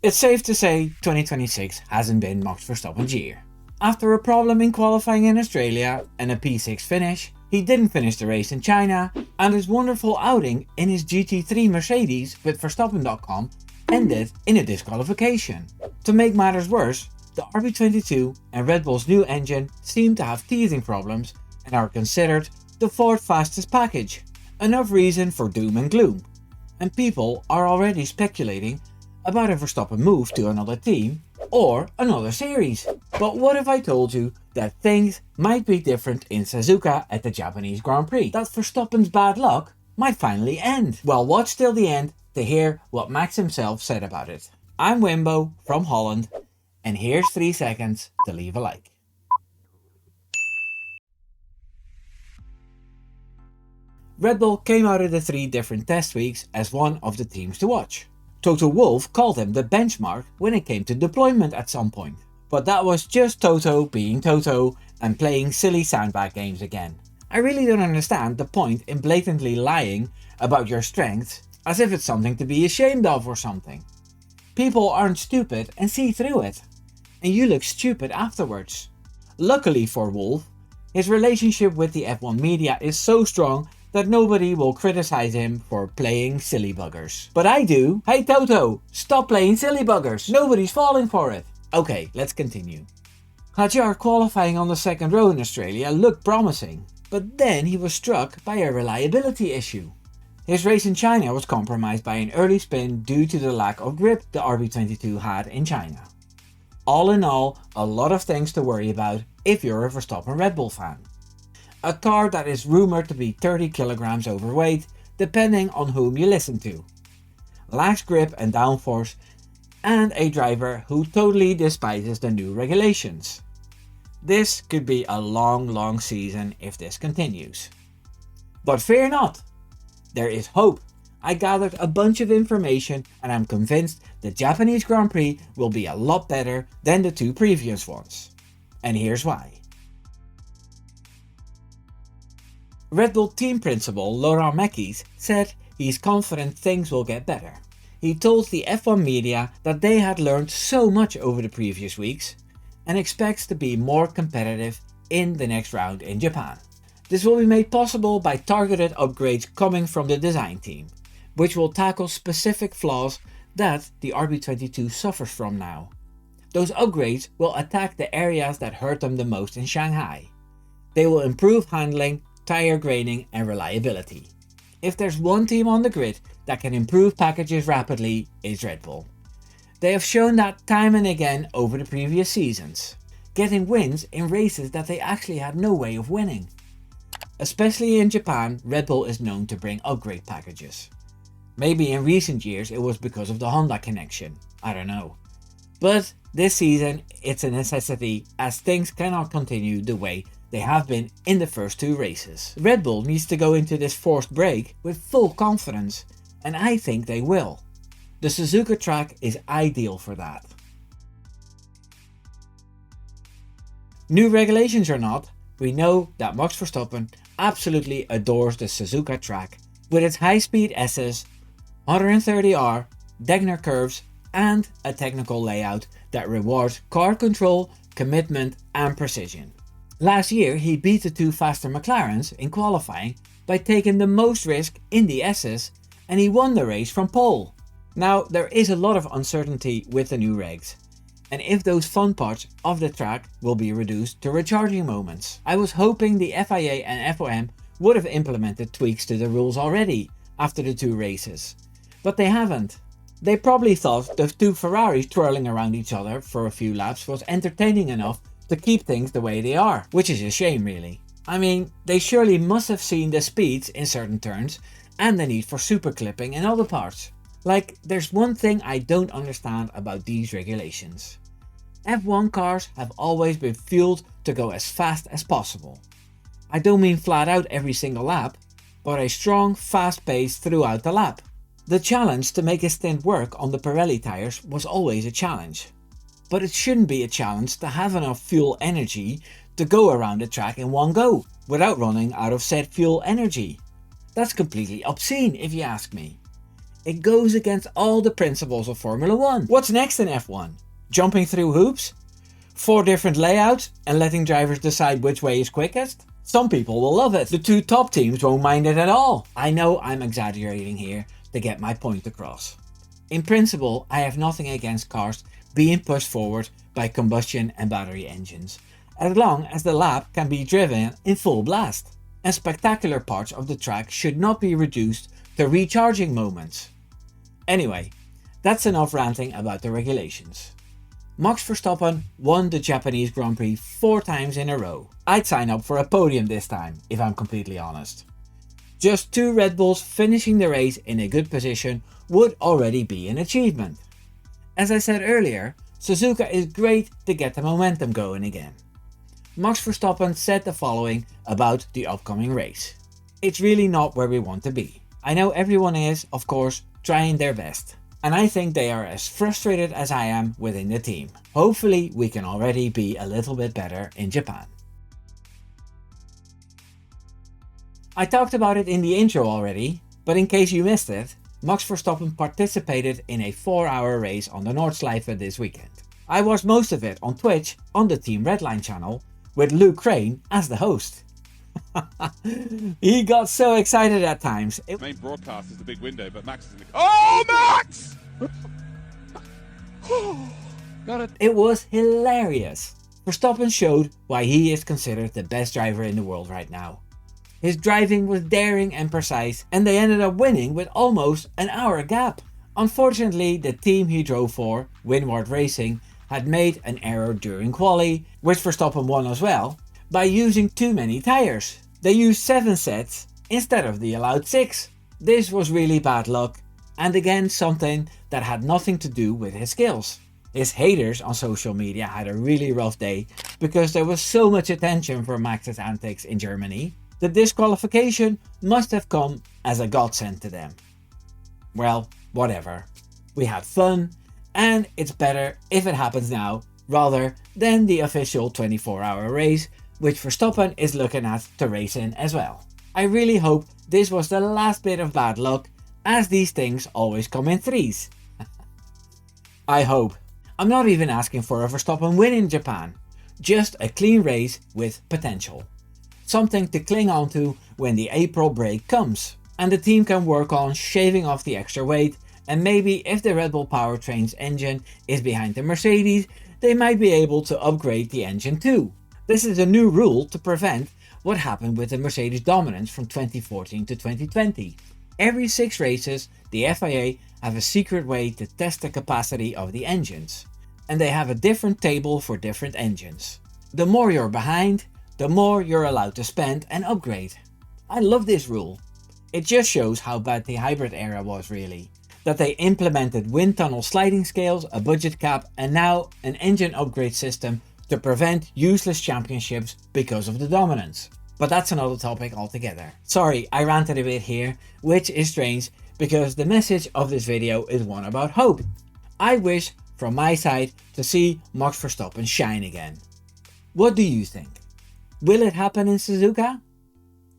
It's safe to say 2026 hasn't been Max Verstappen's year. After a problem in qualifying in Australia and a P6 finish, he didn't finish the race in China, and his wonderful outing in his GT3 Mercedes with Verstappen.com ended in a disqualification. To make matters worse, the RB22 and Red Bull's new engine seem to have teething problems and are considered the fourth fastest package. Enough reason for doom and gloom, and people are already speculating about a Verstappen move to another team or another series. But what if I told you that things might be different in Suzuka at the Japanese Grand Prix? That Verstappen's bad luck might finally end. Well, watch till the end to hear what Max himself said about it. I'm Wimbo from Holland, and here's 3 seconds to leave a like. Red Bull came out of the 3 different test weeks as one of the teams to watch. Toto Wolff called him the benchmark when it came to deployment at some point. But that was just Toto being Toto and playing silly sandbag games again. I really don't understand the point in blatantly lying about your strengths as if it's something to be ashamed of or something. People aren't stupid and see through it. And you look stupid afterwards. Luckily for Wolff, his relationship with the F1 media is so strong that nobody will criticize him for playing silly buggers. But I do. Hey Toto, stop playing silly buggers. Nobody's falling for it. Okay, let's continue. Hadjar qualifying on the second row in Australia looked promising, but then he was struck by a reliability issue. His race in China was compromised by an early spin due to the lack of grip the RB22 had in China. All in all, a lot of things to worry about if you're a Verstappen Red Bull fan. A car that is rumored to be 30 kilograms overweight, depending on whom you listen to. Lacks grip and downforce, and a driver who totally despises the new regulations. This could be a long season if this continues. But fear not, there is hope. I gathered a bunch of information and I'm convinced the Japanese Grand Prix will be a lot better than the 2 previous ones. And here's why. Red Bull team principal Laurent Mekies said he's confident things will get better. He told the F1 media that they had learned so much over the previous weeks and expects to be more competitive in the next round in Japan. This will be made possible by targeted upgrades coming from the design team, which will tackle specific flaws that the RB22 suffers from now. Those upgrades will attack the areas that hurt them the most in Shanghai. They will improve handling, tire graining and reliability. If there's one team on the grid that can improve packages rapidly, it's Red Bull. They have shown that time and again over the previous seasons, getting wins in races that they actually had no way of winning. Especially in Japan, Red Bull is known to bring upgrade packages. Maybe in recent years it was because of the Honda connection, I don't know. But this season it's a necessity as things cannot continue the way they have been in the first 2 races. Red Bull needs to go into this forced break with full confidence, and I think they will. The Suzuka track is ideal for that. New regulations or not, we know that Max Verstappen absolutely adores the Suzuka track with its high-speed S's, 130R, Degner curves, and a technical layout that rewards car control, commitment, and precision. Last year he beat the 2 faster McLarens in qualifying by taking the most risk in the S's, and he won the race from pole. Now there is a lot of uncertainty with the new regs, and if those fun parts of the track will be reduced to recharging moments. I was hoping the FIA and FOM would have implemented tweaks to the rules already after the 2 races, but they haven't. They probably thought the 2 Ferraris twirling around each other for a few laps was entertaining enough to keep things the way they are, which is a shame really. I mean, they surely must have seen the speeds in certain turns and the need for super clipping in other parts. Like, there's one thing I don't understand about these regulations. F1 cars have always been fueled to go as fast as possible. I don't mean flat out every single lap, but a strong, fast pace throughout the lap. The challenge to make a stint work on the Pirelli tires was always a challenge. But it shouldn't be a challenge to have enough fuel energy to go around the track in one go, without running out of said fuel energy. That's completely obscene if you ask me. It goes against all the principles of Formula 1. What's next in F1? Jumping through hoops? 4 different layouts and letting drivers decide which way is quickest? Some people will love it. The 2 top teams won't mind it at all. I know I'm exaggerating here to get my point across. In principle, I have nothing against cars being pushed forward by combustion and battery engines, as long as the lap can be driven in full blast. And spectacular parts of the track should not be reduced to recharging moments. Anyway, that's enough ranting about the regulations. Max Verstappen won the Japanese Grand Prix 4 times in a row. I'd sign up for a podium this time, if I'm completely honest. Just 2 Red Bulls finishing the race in a good position would already be an achievement. As I said earlier, Suzuka is great to get the momentum going again. Max Verstappen said the following about the upcoming race. It's really not where we want to be. I know everyone is, of course, trying their best. And I think they are as frustrated as I am within the team. Hopefully we can already be a little bit better in Japan. I talked about it in the intro already, but in case you missed it, Max Verstappen participated in a 4-hour race on the Noordschleife this weekend. I watched most of it on Twitch on the Team Redline channel with Luke Crane as the host. He got so excited at times. The main broadcast is the big window, but Max is in the... Oh, Max! Got it. It was hilarious. Verstappen showed why he is considered the best driver in the world right now. His driving was daring and precise, and they ended up winning with almost an hour gap. Unfortunately, the team he drove for, Winward Racing, had made an error during quali, which Verstappen won as well, by using too many tires. They used 7 sets instead of the allowed 6. This was really bad luck, and again something that had nothing to do with his skills. His haters on social media had a really rough day because there was so much attention for Max's antics in Germany. The disqualification must have come as a godsend to them. Well, whatever. We had fun, and it's better if it happens now rather than the official 24-hour race, which Verstappen is looking at to race in as well. I really hope this was the last bit of bad luck, as these things always come in threes. I hope. I'm not even asking for a Verstappen win in Japan, just a clean race with potential. Something to cling on to when the April break comes, and the team can work on shaving off the extra weight, and maybe if the Red Bull powertrain's engine is behind the Mercedes, they might be able to upgrade the engine too. This is a new rule to prevent what happened with the Mercedes dominance from 2014 to 2020. Every 6 races, the FIA have a secret way to test the capacity of the engines, and they have a different table for different engines. The more you're behind, the more you're allowed to spend and upgrade. I love this rule. It just shows how bad the hybrid era was really. That they implemented wind tunnel sliding scales, a budget cap, and now an engine upgrade system to prevent useless championships because of the dominance. But that's another topic altogether. Sorry, I ranted a bit here, which is strange because the message of this video is one about hope. I wish, from my side, to see Max Verstappen shine again. What do you think? Will it happen in Suzuka?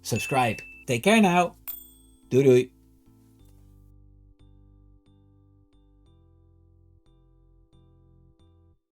Subscribe. Take care now. Doei doei.